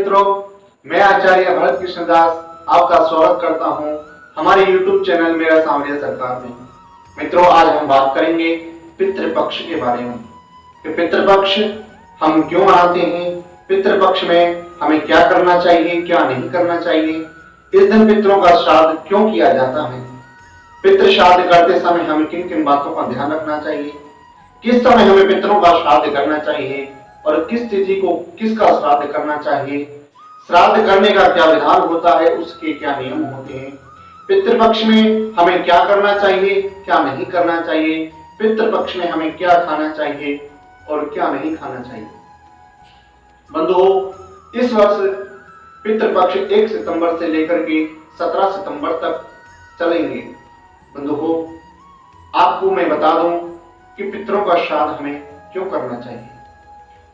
मित्रों, मैं आचार्य भरत कृष्ण दास आपका स्वागत करता हूं हमारे YouTube चैनल मेरा सांवरिया सरकार में। मित्रों, आज हम बात करेंगे पितृपक्ष के बारे में कि पितृपक्ष हम क्यों मनाते हैं, पितृपक्ष में हमें क्या करना चाहिए, क्या नहीं करना चाहिए, इस दिन पितरों का श्राद्ध क्यों किया जाता है, पितृ श्राद्ध करते समय हमें किन किन बातों का ध्यान रखना चाहिए, किस समय हमें पितरों का श्राद्ध करना चाहिए और किस तिथि को किसका श्राद्ध करना चाहिए, श्राद्ध करने का क्या विधान होता है, उसके क्या नियम होते हैं, पितृपक्ष में हमें क्या करना चाहिए, क्या नहीं करना चाहिए, पितृपक्ष में हमें क्या खाना चाहिए और क्या नहीं खाना चाहिए। बंधुओं, इस वर्ष पितृपक्ष 1 सितंबर से लेकर के 17 सितंबर तक चलेंगे। बंधुओं, आपको मैं बता दूं कि पितरों का श्राद्ध हमें क्यों करना चाहिए।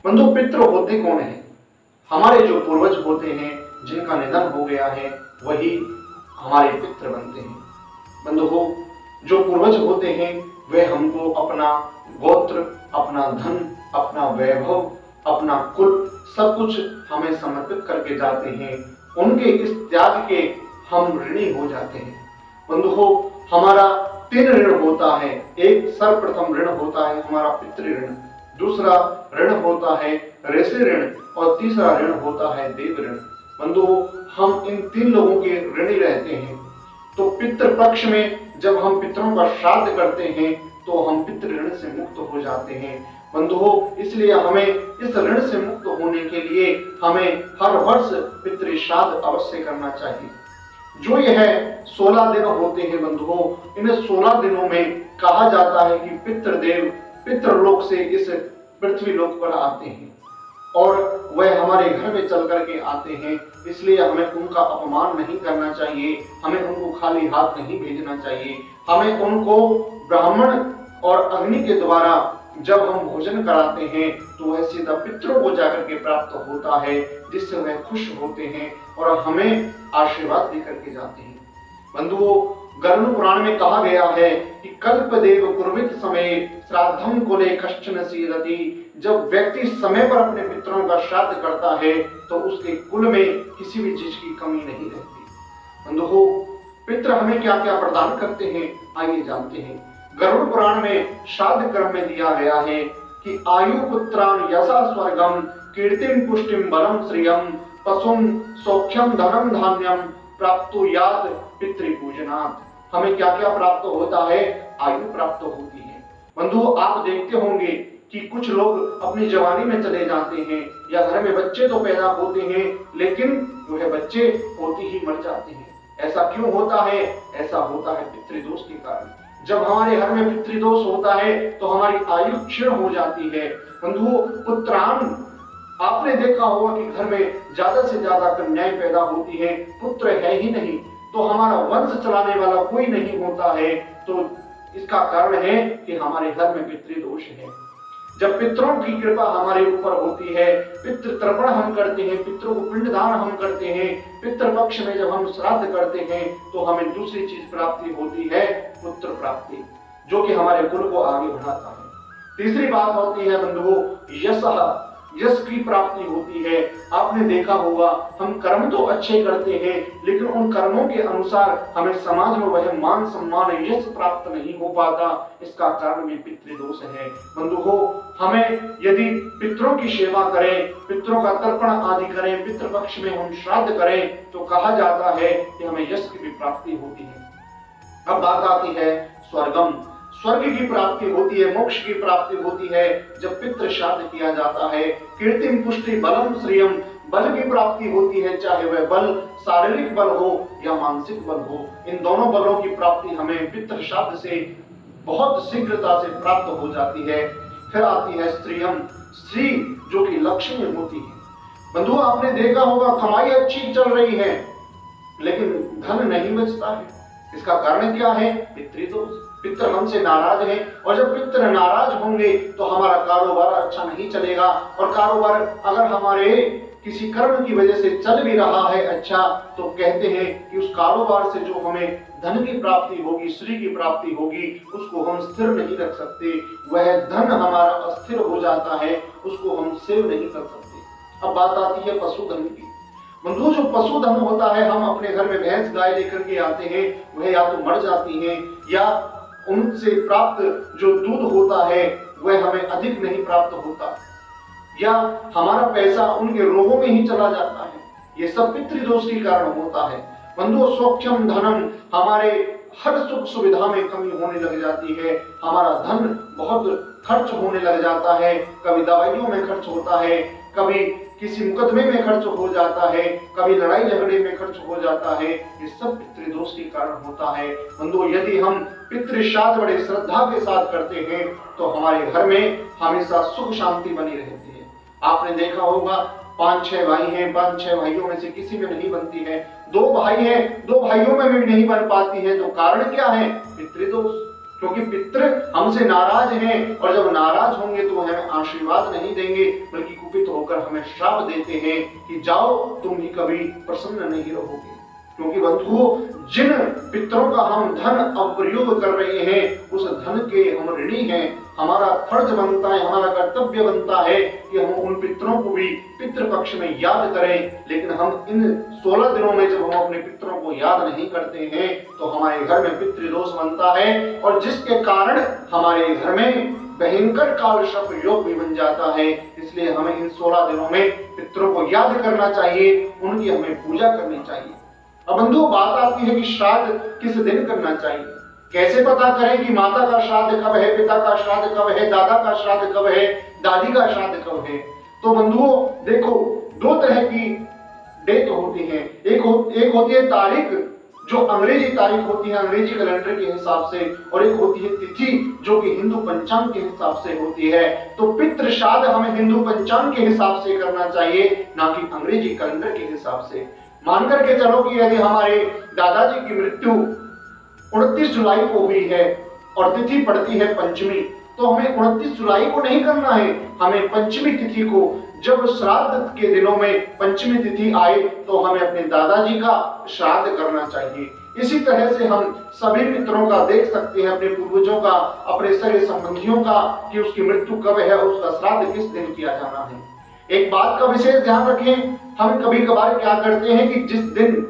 बंधु, पितृ होते कौन है? हमारे जो पूर्वज होते हैं, जिनका निधन हो गया है, वही हमारे पितृ बनते हैं। बंधुओं, जो पूर्वज होते हैं वे हमको अपना गोत्र, अपना धन, अपना वैभव, अपना कुल सब कुछ हमें समर्पित करके जाते हैं। उनके इस त्याग के हम ऋणी हो जाते हैं। बंधुओं, हमारा 3 ऋण होता है। एक सर्वप्रथम ऋण होता है हमारा पितृ ऋण, दूसरा ऋण होता है ऋषि ऋण और तीसरा ऋण होता है देव ऋण। बंधुओं, हम इन 3 लोगों के ऋणी रहते हैं। तो पितृपक्ष में जब हम पितरों का श्राद्ध करते हैं तो हम पितृ ऋण से मुक्त हो जाते हैं। बंधुओं, इसलिए हमें इस ऋण से मुक्त होने के लिए हमें हर वर्ष पितृ श्राद्ध अवश्य करना चाहिए। जो यह 16 दिन होते हैं बंधुओं, इन 16 दिनों में कहा जाता है कि पितृदेव पितृलोक से इस पृथ्वी लोक पर आते हैं और वह हमारे घर में चल करके आते हैं। इसलिए हमें उनका अपमान नहीं करना चाहिए, हमें उनको खाली हाथ नहीं भेजना चाहिए। हमें उनको ब्राह्मण और अग्नि के द्वारा जब हम भोजन कराते हैं तो वह सीधा पितरों को जाकर के प्राप्त होता है, जिससे वह खुश होते हैं और हमें आशीर्वाद देकर के जाते हैं। बंधुओं, गरुड़ पुराण में कहा गया है कि कल्पदेव कुर्वित समय श्राद्धम कुले कश्चन सीदति। जब व्यक्ति समय पर अपने पितरों का श्राद्ध करता है तो उसके कुल में किसी भी चीज की कमी नहीं रहती। बंधुओं, पितृ हमें क्या क्या प्रदान करते हैं, आइए जानते हैं। गरुड़ पुराण में श्राद्ध क्रम में दिया गया है कि आयु पुत्रान यशा स्वर्गम कीर्तिम पुष्टिम बलम श्रियम पशुम सौख्यम धनम धान्यम प्राप्तो यात पितृपूजनात्। हमें क्या क्या प्राप्त होता है? आयु प्राप्त होती है। बंधुओं, आप देखते होंगे कि कुछ लोग अपनी जवानी में चले जाते हैं या घर में बच्चे तो पैदा होते हैं लेकिन वह बच्चे होते ही मर जाते हैं। ऐसा क्यों होता है? ऐसा होता है पितृदोष के कारण। जब हमारे घर में पितृदोष होता है तो हमारी आयु क्षीण हो जाती है। बंधुओं, पुत्रान, आपने देखा होगा कि घर में ज्यादा से ज्यादा कन्याएं पैदा होती हैं, पुत्र है ही नहीं, तो हमारा वंश चलाने वाला कोई नहीं होता है। तो इसका कारण है कि हमारे घर में पितृदोष है। जब पितरों की कृपा हमारे ऊपर होती है, पितृ तर्पण हम करते हैं, पितरों को पिंडदान हम करते हैं, पितृपक्ष में जब हम श्राद्ध करते हैं तो हमें दूसरी चीज प्राप्ति होती है, पुत्र प्राप्ति, जो कि हमारे कुल को आगे बढ़ाता है। तीसरी बात होती है बंधुओं, यश की प्राप्ति होती है। आपने देखा होगा हम कर्म तो अच्छे करते हैं लेकिन उन कर्मों के अनुसार हमें समाज में वह मान सम्मान यश प्राप्त नहीं हो पाता। इसका कारण भी पितृदोष है। बंधुओं, हमें यदि पितरों की सेवा करें, पितरों का तर्पण आदि करें, पितृपक्ष में हम श्राद्ध करें तो कहा जाता है कि हमें यश की भी प्राप्ति होती है। अब बात आती है स्वर्गम। स्वर्ग की प्राप्ति होती है, मोक्ष की प्राप्ति होती है जब पितृ श्राद्ध किया जाता है। कीर्तिम पुष्टि बलम श्रियम, बल की प्राप्ति होती है, चाहे वह बल शारीरिक बल हो या मानसिक बल हो। इन दोनों बलों की प्राप्ति हमें पितृ श्राद्ध से बहुत शीघ्रता से प्राप्त हो जाती है। फिर आती है स्त्रियम, स्त्री जो कि लक्ष्मी होती है। बंधुओं, आपने देखा होगा कमाई अच्छी चल रही है लेकिन धन नहीं बचता है। इसका कारण क्या है? पितृदोष। पितृ हमसे नाराज हैं और जब पितृ नाराज होंगे तो हमारा कारोबार अच्छा नहीं चलेगा और कारोबार अगर हमारे किसी कर्म की वजह से चल भी रहा है अच्छा, तो कहते हैं कि उस कारोबार से जो हमें धन की प्राप्ति होगी, श्री की प्राप्ति होगी, उसको हम स्थिर नहीं रख सकते। वह धन हमारा अस्थिर हो जाता है, उसको हम सेव नहीं कर सकते। अब बात आती है पशुधन की। बंधुओं, जो पशुधन होता है, हम अपने घर में भैंस गाय लेकर के आते हैं, वह या तो मर जाती हैं या उनसे प्राप्त जो दूध होता है वह हमें अधिक नहीं प्राप्त होता, या हमारा पैसा उनके रोगों में ही चला जाता है। ये सब पितृदोष के कारण होता है। बंधुओं, सौख्यम धनम, हमारे हर सुख सुविधा में कमी होने लग जाती है, हमारा धन बहुत खर्च होने लग जाता है, कभी दवाइयों में खर्च होता है, कभी किसी मुकदमे में खर्च हो जाता है, कभी लड़ाई झगड़े में खर्च हो जाता है। ये सब पितृदोष के कारण होता है। बंधुओं, यदि हम पितृ श्राद्ध बड़े श्रद्धा के साथ करते हैं तो हमारे घर में हमेशा सुख शांति बनी रहती है। आपने देखा होगा 5-6 भाई हैं, 5-6 भाइयों में से किसी में नहीं बनती है, 2 भाई हैं, 2 भाइयों में भी नहीं बन पाती है। तो कारण क्या है? पितृदोष। क्योंकि पितृ हमसे नाराज हैं, और जब नाराज होंगे तो हमें आशीर्वाद नहीं देंगे, बल्कि कुपित होकर हमें श्राप देते हैं कि जाओ, तुम भी कभी प्रसन्न नहीं रहोगे। क्योंकि बंधुओं, जिन पितरों का हम धन अप्रयोग कर रहे हैं, उस धन के हम ऋणी हैं। हमारा फर्ज बनता है, हमारा कर्तव्य बनता है कि हम उन पितरों को भी पितृपक्ष में याद करें। लेकिन हम इन 16 दिनों में जब हम अपने पितरों को याद नहीं करते हैं तो हमारे घर में पितृदोष बनता है, और जिसके कारण हमारे घर में भयंकर काल सर्प योग भी बन जाता है। इसलिए हमें इन 16 दिनों में पितरों को याद करना चाहिए, उनकी हमें पूजा करनी चाहिए। अब बंधुओं, बात आती है कि श्राद्ध किस दिन करना चाहिए। कैसे पता करें कि माता का श्राद्ध कब है, पिता का श्राद्ध कब है, दादा का श्राद्ध कब है, दादी का श्राद्ध कब है? तो बंधुओं देखो, 2 तरह की डेट होती है। एक होती है तारीख, जो अंग्रेजी तारीख होती है, अंग्रेजी कैलेंडर के हिसाब से, और एक होती है तिथि, जो कि हिंदू पंचांग के हिसाब से होती है। तो पितृ श्राद्ध हमें हिंदू पंचांग के हिसाब से करना चाहिए, ना कि अंग्रेजी कैलेंडर के हिसाब से। मान करके चलो कि यदि हमारे दादाजी की मृत्यु 29 जुलाई को हुई है और तिथि पड़ती है पंचमी, तो हमें 29 जुलाई को नहीं करना है, हमें पंचमी तिथि को, जब श्राद्ध के दिनों में पंचमी तिथि आए तो हमें अपने दादाजी का श्राद्ध करना चाहिए। इसी तरह से हम सभी पितरों का देख सकते हैं, अपने पूर्वजों का, अपने सगे संबंधियों का, कि उसकी मृत्यु कब है और उसका श्राद्ध किस दिन किया जाना है। एक बात का विशेष ध्यान रखें, हम कभी कभार क्या करते हैं कि जिस दिन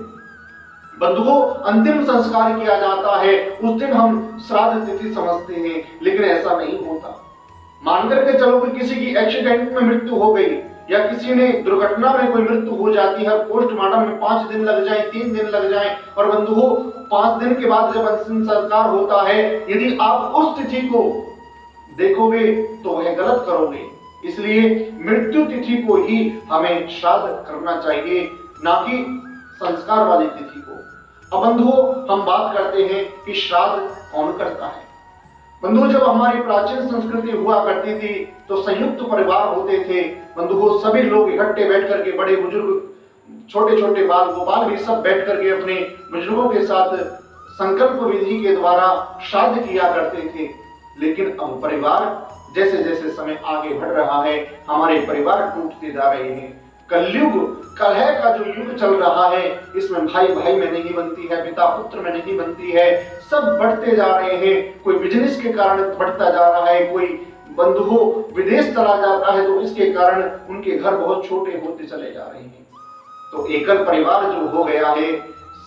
बंधुओं अंतिम संस्कार किया जाता है उस दिन हम श्राद्ध तिथि समझते हैं, लेकिन ऐसा नहीं होता। मान करके चलो कि किसी की एक्सीडेंट में मृत्यु हो गई, या किसी ने दुर्घटना में कोई मृत्यु हो जाती है, पोस्टमार्टम में 5 दिन लग जाए, 3 दिन लग जाए, और बंधुओं 5 दिन के बाद जब अंतिम संस्कार होता है, यदि आप उस तिथि को देखोगे तो वह गलत करोगे। इसलिए मृत्यु तिथि को ही हमें श्राद्ध करना चाहिए, ना कि संस्कार वाली तिथि को। अब बंधुओं, हम बात करते हैं कि श्राद्ध कौन करता है। बंधुओं, जब हमारी प्राचीन संस्कृति हुआ करती थी तो संयुक्त परिवार होते थे। बंधुओं, सभी लोग इकट्ठे बैठ करके, बड़े बुजुर्ग, छोटे छोटे बाल गोपाल भी सब बैठ करके अपने बुजुर्गों के साथ संकल्प विधि के द्वारा श्राद्ध किया करते थे। लेकिन अब परिवार, जैसे जैसे समय आगे बढ़ रहा है, हमारे परिवार टूटते जा रहे हैं। कलयुग, कलह का जो युग चल रहा है, इसमें भाई भाई में नहीं बनती है, पिता पुत्र में नहीं बनती है, सब बढ़ते जा रहे हैं। कोई बिजनेस के कारण बढ़ता जा रहा है, कोई बंधुओं विदेश चला जाता है, तो इसके कारण उनके घर बहुत छोटे होते चले जा रहे हैं। तो एकल परिवार जो हो गया है,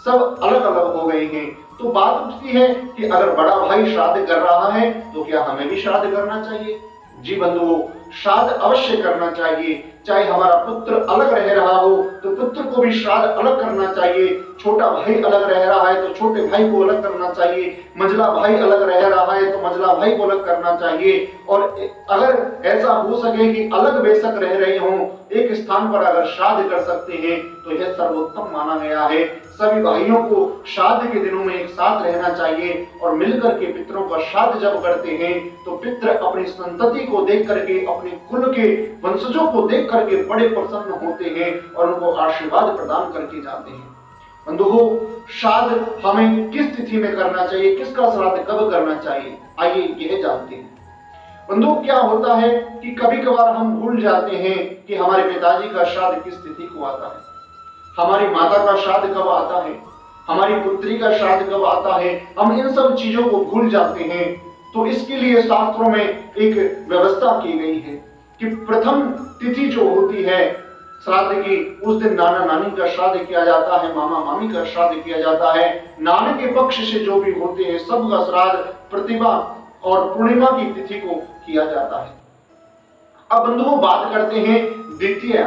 सब अलग अलग हो गए हैं। तो बात उठती है कि अगर बड़ा भाई श्राद्ध कर रहा है तो क्या हमें भी श्राद्ध करना चाहिए? जी बंधुओं, श्राद्ध अवश्य करना चाहिए। चाहे हमारा पुत्र अलग रह रहा हो तो पुत्र को भी श्राद्ध अलग करना चाहिए, छोटा भाई अलग रह रहा है तो छोटे भाई को अलग करना चाहिए, मंझला भाई अलग रह रहा है तो मंझला भाई को अलग करना चाहिए। और अगर ऐसा हो सके कि अलग बेशक रह रहे हों, एक स्थान पर अगर श्राद्ध कर सकते हैं तो यह सर्वोत्तम माना गया है। सभी भाइयों को श्राद्ध के दिनों में एक साथ रहना चाहिए, और मिलकर के पितरों का श्राद्ध जब करते हैं तो पितर अपनी संतति को देख करके, अपने कुल के वंशजों को देख करके बड़े प्रसन्न होते हैं और उनको आशीर्वाद प्रदान करके जाते हैं। बंधुओं, श्राद्ध हमें किस तिथि में करना चाहिए, किसका श्राद्ध कब करना चाहिए, आइए यह जानते हैं। बंधुओं, क्या होता है कि कभी कभार हम भूल जाते हैं कि हमारे पिताजी का श्राद्ध किस तिथि को आता है, हमारी माता का श्राद्ध कब आता है, हमारी पुत्री का श्राद्ध कब आता है। हम इन सब चीजों को भूल जाते हैं। तो इसके लिए शास्त्रों में एक व्यवस्था की गई है कि प्रथम तिथि जो होती है श्राद्ध की, उस दिन नाना नानी का श्राद्ध किया जाता है, मामा मामी का श्राद्ध किया जाता है। नानी के पक्ष से जो भी होते हैं सबका श्राद्ध प्रतिभा और पूर्णिमा की तिथि को किया जाता है। अब बंधुओं बात करते हैं द्वितीय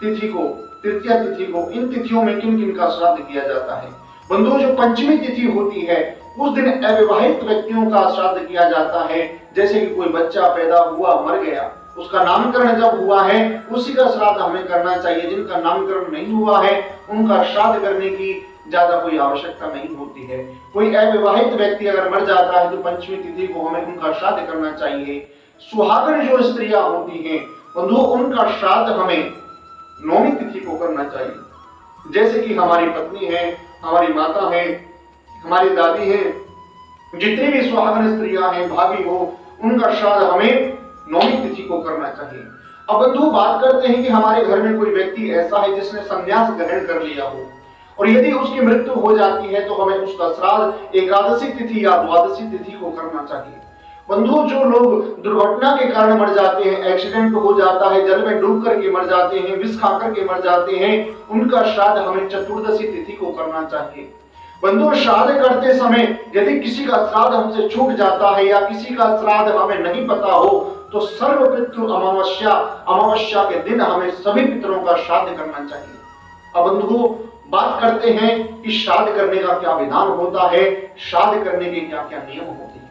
तिथि को, तृतीय तिथि को। इन तिथियों में किन किन का श्राद्ध किया जाता है? बंधुओं जो पंचमी तिथि होती है उस दिन अविवाहित व्यक्तियों का श्राद्ध किया जाता है। जैसे कि कोई बच्चा पैदा हुआ, मर गया, उसका नामकरण जब हुआ है उसी का श्राद्ध हमें करना चाहिए। जिनका नामकरण नहीं हुआ है उनका श्राद्ध करने की ज्यादा कोई आवश्यकता नहीं होती है। कोई अविवाहित व्यक्ति अगर मर जाता है तो पंचमी तिथि को हमें उनका श्राद्ध करना चाहिए। सुहागन जो स्त्रियां होती हैं बंधुओं उनका श्राद्ध हमें नौमी तिथि को करना चाहिए। जैसे कि हमारी पत्नी है, हमारी माता है, हमारी दादी है, जितनी भी सुहागन स्त्रियां हैं, भाभी हो, उनका श्राद्ध हमें नौमी तिथि को करना चाहिए। अब बंधु बात करते हैं कि हमारे घर में कोई व्यक्ति ऐसा है जिसने संन्यास ग्रहण कर लिया हो और यदि उसकी मृत्यु हो जाती है तो हमें उसका श्राद्ध एकादशी तिथि या द्वादशी तिथि को करना चाहिए। बंधु जो लोग दुर्घटना के कारण मर जाते हैं, एक्सीडेंट हो जाता है, जल में डूब करके मर जाते हैं, विष खा करके मर जाते हैं, उनका श्राद्ध हमें चतुर्दशी तिथि को करना चाहिए। बंधु श्राद्ध करते समय यदि किसी का श्राद्ध हमसे छूट जाता है या किसी का श्राद्ध हमें नहीं पता हो तो सर्व पितृ अमावस्या के दिन हमें सभी पितरों का श्राद्ध करना चाहिए। अब बंधु बात करते हैं कि श्राद्ध करने का क्या विधान होता है, श्राद्ध करने के क्या क्या नियम होते हैं।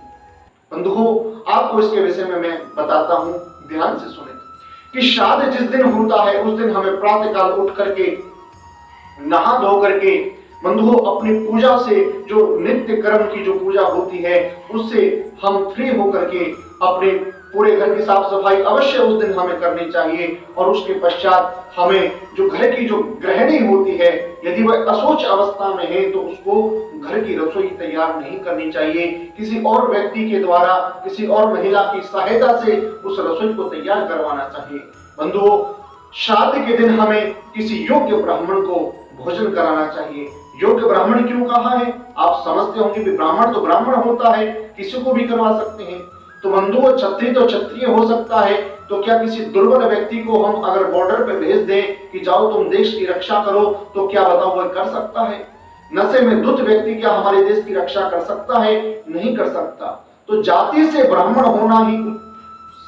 बंधुओं आपको इसके विषय में मैं बताता हूं, ध्यान से सुने कि श्राद्ध जिस दिन होता है उस दिन हमें प्रातः काल उठ करके नहा धो करके बंधुओं अपनी पूजा से, जो नित्य कर्म की जो पूजा होती है उससे हम फ्री होकर के अपने पूरे घर की साफ सफाई अवश्य उस दिन हमें करनी चाहिए। और उसके पश्चात हमें जो घर की जो गृहिणी होती है यदि वह अशौच अवस्था में है तो उसको घर की रसोई तैयार नहीं करनी चाहिए। किसी और व्यक्ति के द्वारा, किसी और महिला की सहायता से उस रसोई को तैयार करवाना चाहिए। बंधुओं श्राद्ध के दिन हमें किसी योग्य ब्राह्मण को भोजन कराना चाहिए। योग्य ब्राह्मण क्यों कहा है? आप समझते होंगे कि ब्राह्मण तो ब्राह्मण होता है, किसी को भी करवा सकते हैं। तो बंधुओं क्षत्रिय तो क्षत्रिय हो सकता है, तो क्या किसी दुर्बल व्यक्ति को हम अगर बॉर्डर पे भेज दें कि जाओ तुम देश की रक्षा करो, तो क्या बताओ वह कर सकता है? नशे में धुत व्यक्ति क्या हमारे देश की रक्षा कर सकता है? नहीं कर सकता। तो जाति से ब्राह्मण होना ही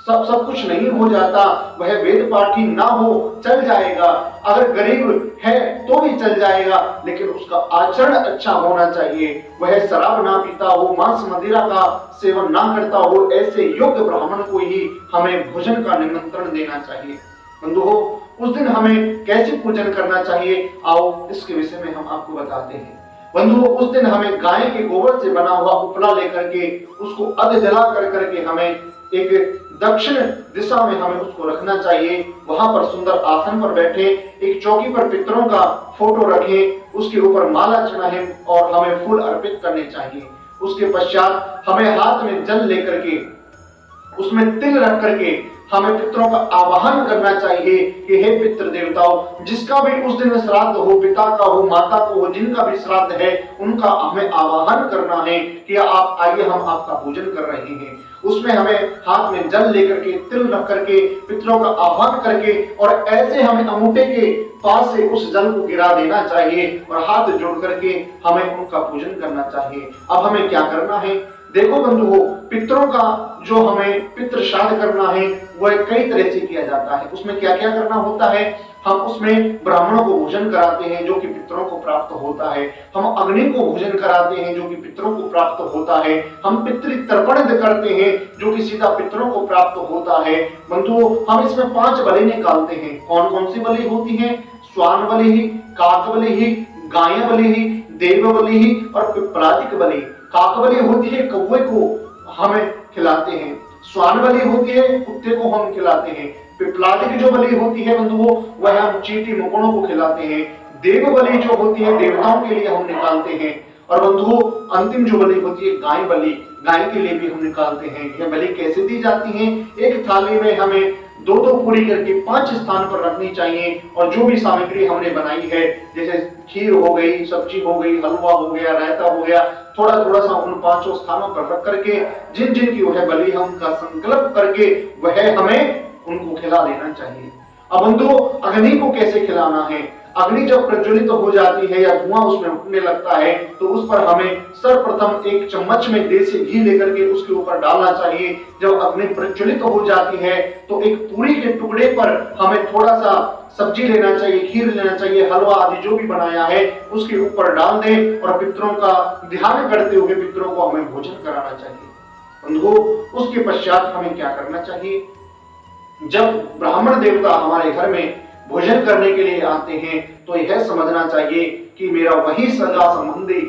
सब कुछ नहीं हो जाता। वह वेद पाठी ना हो चल जाएगा, अगर गरीब है तो भी चल जाएगा, लेकिन उसका आचरण अच्छा होना चाहिए। वह शराब ना पीता हो, मांस मदिरा का सेवन ना करता हो, ऐसे योग्य ब्राह्मण को ही हमें भोजन का निमंत्रण देना चाहिए। बंधुओं उस दिन हमें कैसे पूजन करना चाहिए, आओ इसके विषय में हम आपको बताते हैं। बंधुओं उस दिन हमें गाय के गोबर से बना हुआ उपला लेकर के उसको अध जला कर करके हमें एक दक्षिण दिशा में हमें उसको रखना चाहिए। वहां पर सुंदर आसन पर बैठे, एक चौकी पर पितरों का फोटो रखें, उसके ऊपर माला चढ़ाएं और हमें फूल अर्पित करने चाहिए। उसके पश्चात हमें हाथ में जल लेकर के उसमें तिल रख करके हमें पितरों का आवाहन करना चाहिए कि हे पितृ देवताओं, जिसका भी उस दिन श्राद्ध हो, पिता का हो, माता को हो, जिनका भी श्राद्ध है उनका हमें आवाहन करना है कि आप आइए हम आपका पूजन कर रहे हैं। उसमें हमें हाथ में जल लेकर के, तिल रख करके, पितरों का आह्वान करके और ऐसे हमें अंगूठे के पास से उस जल को गिरा देना चाहिए और हाथ जोड़ करके हमें उनका पूजन करना चाहिए। अब हमें क्या करना है? देखो बंधुओं, पितरों का जो हमें पितृ श्राद्ध करना है वह कई तरह से किया जाता है। उसमें क्या क्या करना होता है? हम उसमें ब्राह्मणों को भोजन कराते हैं जो कि पितरों को प्राप्त होता है। हम अग्नि को भोजन कराते हैं जो कि पितरों को प्राप्त होता है। हम पितृ तर्पण करते हैं जो कि सीधा पितरों को प्राप्त होता है। बंधुओं हम इसमें 5 बलि निकालते हैं। कौन कौन सी बलि होती है? श्वान बलि, काक बलि, गाय बलि, देव बलि और पिपलादिक बलि। काक बलि होती है, कौवे को हमें खिलाते हैं। श्वान बलि होती है, कुत्ते को हम खिलाते हैं। पिपलादिक जो बलि होती है बंधुओं वह हम चींटी मकोड़ों को खिलाते हैं। देव बलि जो होती है देवताओं के लिए हम निकालते हैं। और बंधुओं अंतिम जो बलि होती है गाय बलि, गाय के लिए भी हम निकालते हैं। यह बलि कैसे दी जाती है? एक थाली में हमें 2-2 पूरी करके 5 स्थान पर रखनी चाहिए और जो भी सामग्री हमने बनाई है, जैसे खीर हो गई, सब्जी हो गई, हलवा हो गया, रायता हो गया, थोड़ा थोड़ा सा उन 5 स्थानों पर रख करके जिन जिन की वह बलि हम का संकल्प करके वह हमें उनको खिला देना चाहिए। अब बंधुओं, अग्नि को कैसे खिलाना है? अग्नि जब प्रज्वलित हो जाती है या धुआं उसमें उठने लगता है तो उस पर हमें सर्वप्रथम एक चम्मच में देसी घी लेकर के उसके ऊपर डालना चाहिए। जब अग्नि प्रज्वलित हो जाती है तो एक पूरी के टुकड़े पर हमें थोड़ा सा सब्जी लेना चाहिए, खीर लेना चाहिए, हलवा आदि जो भी बनाया है उसके ऊपर डाल दें और पितरों का ध्यान करते हुए पितरों को हमें भोजन कराना चाहिए। बंधुओं, उसके पश्चात हमें क्या करना चाहिए? जब ब्राह्मण देवता हमारे घर में भोजन करने के लिए आते हैं तो यह समझना चाहिए कि मेरा वही सगा संबंधी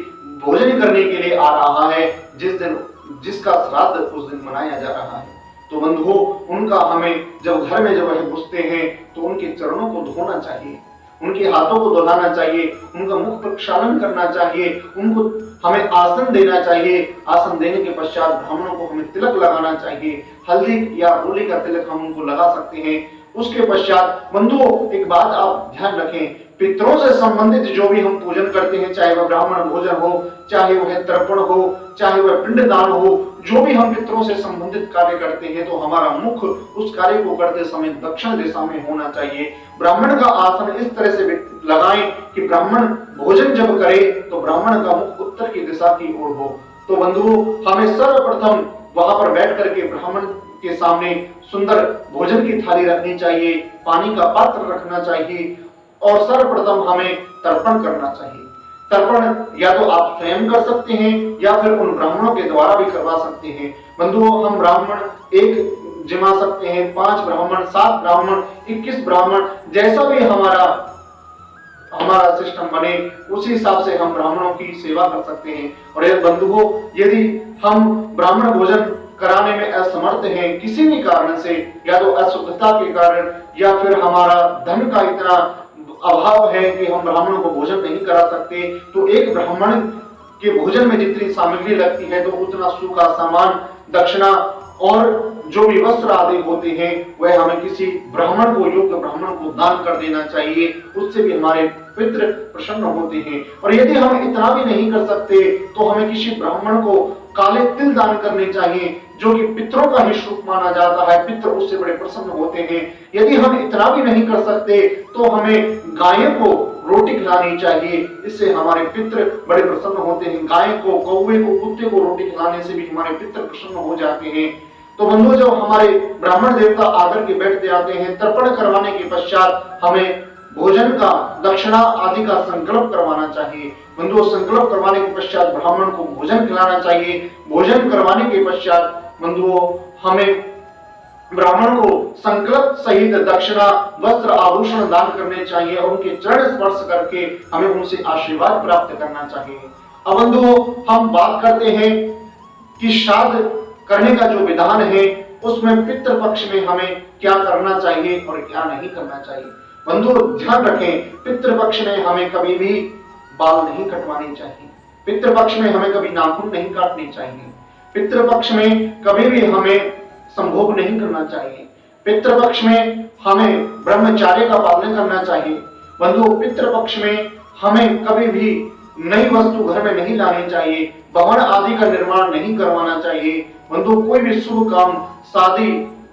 भोजन करने के लिए आ रहा है जिसका श्राद्ध उस दिन मनाया जा रहा है। तो बंधुओं, उनका हमें जब घर में जब वह घुसते हैं तो उनके चरणों को धोना चाहिए, उनके हाथों को धुलाना चाहिए, उनका मुख प्रक्षालन करना चाहिए, उनको हमें आसन देना चाहिए। आसन देने के पश्चात ब्राह्मणों को हमें तिलक लगाना चाहिए, हल्दी या होली का तिलक हम उनको लगा सकते हैं। उसके पश्चात बंधुओं, एक बात आप ध्यान रखें, पितरों से संबंधित जो भी हम पूजन करते हैं, चाहे वह ब्राह्मण भोजन हो, चाहे वह तर्पण हो, चाहे वह पिंडदान हो, जो भी हम पितरों से संबंधित कार्य करते हैं तो हमारा मुख उस कार्य को करते समय दक्षिण दिशा में होना चाहिए। ब्राह्मण का आसन इस तरह से लगाएं कि ब्राह्मण भोजन जब करे तो ब्राह्मण का मुख उत्तर की दिशा की ओर हो। तो बंधुओं, हमें सर्वप्रथम वहां पर बैठ करके ब्राह्मण के सामने सुंदर भोजन की थाली रखनी चाहिए, पानी का पात्र रखना चाहिए और सर्वप्रथम हमें तर्पण करना चाहिए। तर्पण या तो आप स्वयं कर सकते हैं या फिर उन ब्राह्मणों के द्वारा भी करवा सकते हैं। बंधुओं, हम ब्राह्मण एक जिमा सकते हैं, 5 ब्राह्मण, 7 ब्राह्मण, 21 ब्राह्मण, जैसा भी हमारा सिस्टम बने उसी हिसाब से हम ब्राह्मणों की सेवा कर सकते हैं। और यह बंधुओं, यदि हम ब्राह्मण भोजन कराने में असमर्थ हैं किसी भी कारण से, या तो अशुद्धता के कारण या फिर हमारा धन का इतना अभाव है कि हम ब्राह्मणों को भोजन नहीं करा सकते, तो एक ब्राह्मण के भोजन में जितनी सामग्री लगती है तो उतना सूखा सामान, दक्षिणा और जो भी वस्त्र आदि होते हैं वह हमें किसी ब्राह्मण को, योग्य ब्राह्मण को दान कर देना चाहिए। उससे भी हमारे पितृ प्रसन्न होते हैं। और यदि हम इतना भी नहीं कर सकते तो हमें किसी ब्राह्मण को काले तिल दान करने चाहिए, जो कि पितरों का ही स्वरूप माना जाता है। पितर उससे बड़े प्रसन्न होते हैं। यदि हम इतना भी नहीं कर सकते तो हमें गाय को रोटी खिलानी चाहिए, इससे हमारे पितर बड़े प्रसन्न होते हैं। गाय को, कौवे को, कुत्ते को रोटी खिलाने से भी हमारे पितर प्रसन्न हो जाते हैं। तो बंधुओं, जब हमारे ब्राह्मण देवता आकर के बैठ जाते हैं, तर्पण करवाने के पश्चात हमें भोजन का, दक्षिणा आदि का संकल्प करवाना चाहिए। बंधुओं, संकल्प करवाने के पश्चात ब्राह्मण को भोजन खिलाना चाहिए। भोजन करवाने के पश्चात बंधुओं, हमें ब्राह्मण को संकल्प सहित दक्षिणा, वस्त्र, आभूषण दान करने चाहिए और उनके चरण स्पर्श करके हमें उनसे आशीर्वाद प्राप्त करना चाहिए। अब बंधुओं, हम बात करते हैं कि श्राद्ध करने का जो विधान है उसमें पितृ पक्ष में हमें क्या करना चाहिए और क्या नहीं करना चाहिए। बंधुओं, ध्यान रखें, पितृ पक्ष में हमें कभी भी बाल नहीं कटवाने चाहिए, पितृ पक्ष में हमें कभी नाखून नहीं काटने चाहिए, पितृ पक्ष में कभी भी हमें संभोग नहीं करना चाहिए, पितृ पक्ष में हमें ब्रह्मचार्य का पालन करना चाहिए। बंधुओं, पितृ पक्ष में हमें कभी भी नई वस्तु घर में नहीं लानी चाहिए, भवन आदि का निर्माण नहीं करवाना चाहिए। बंधुओं, कोई भी शुभ काम, शादी,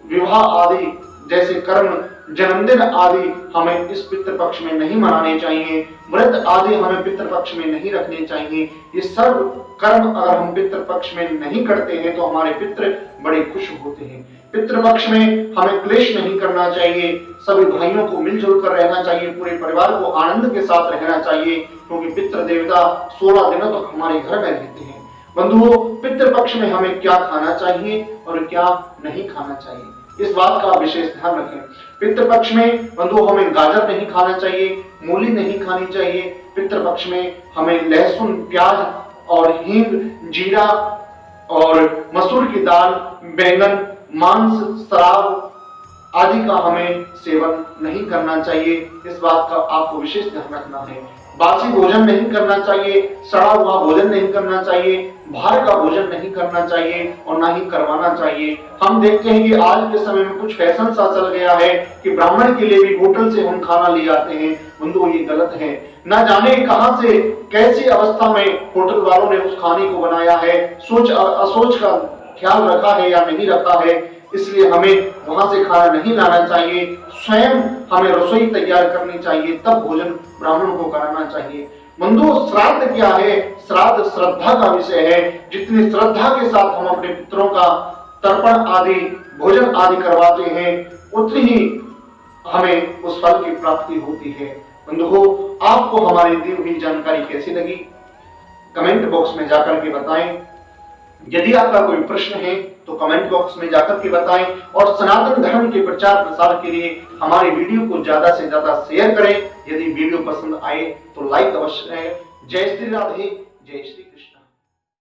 विवाह आदि जैसे कर्म, जन्मदिन आदि हमें इस पितृ पक्ष में नहीं मनाने चाहिए। व्रत आदि हमें पितृ पक्ष में नहीं रखने चाहिए। ये सर्व कर्म अगर हम पितृ पक्ष में नहीं करते हैं तो हमारे पितृ बड़े खुश होते हैं। पितृ पक्ष में हमें क्लेश नहीं करना चाहिए, सभी भाइयों को मिलजुल कर रहना चाहिए, पूरे परिवार को आनंद के साथ रहना चाहिए, क्योंकि पितृ देवता 16 दिनों तक हमारे घर में रहते हैं। बंधुओं, पितृ पक्ष में हमें क्या खाना चाहिए और क्या नहीं खाना चाहिए, इस बात का विशेष ध्यान रखें। पितृ पक्ष में बंधुओं हमें गाजर नहीं खाना चाहिए, मूली नहीं खानी चाहिए। पितृ पक्ष में हमें लहसुन, प्याज और हींग, जीरा और मसूर की दाल, बैंगन, मांस, शराब आदि का हमें सेवन नहीं करना चाहिए। इस बात का आपको विशेष ध्यान रखना है। बासी भोजन नहीं करना चाहिए, सड़ा हुआ भोजन नहीं करना चाहिए, बाहर का भोजन नहीं करना चाहिए और ना ही करवाना चाहिए। हम देखते हैं कि आज के समय में कुछ फैशन सा चल गया है कि ब्राह्मण के लिए भी होटल से हम खाना ले आते हैं। बंधुओं, ये गलत है। ना जाने कहां से, कैसी अवस्था में होटल वालों ने उस खाने को बनाया है, सोच असोच का ख्याल रखा है या नहीं रखा है, इसलिए हमें वहां से खाना नहीं लाना चाहिए, स्वयं हमें रसोई तैयार करनी चाहिए, तब भोजन ब्राह्मणों को कराना चाहिए। बंधुओं, श्राद्ध क्या है? श्राद्ध श्रद्धा का विषय है। जितनी श्रद्धा के साथ हम अपने पितरों का तर्पण आदि, भोजन आदि करवाते हैं, उतनी ही हमें उस फल की प्राप्ति होती है। बंधुओं, आपको हमारी दी हुई जानकारी कैसी लगी? कमेंट बॉक्स में जाकर के बताएं। यदि आपका कोई प्रश्न है तो कमेंट बॉक्स में जाकर के बताएं, और सनातन धर्म के प्रचार प्रसार के लिए हमारे वीडियो को ज्यादा से ज्यादा शेयर करें। यदि वीडियो पसंद आए तो लाइक अवश्य करें। जय श्री राधे, जय श्री कृष्ण।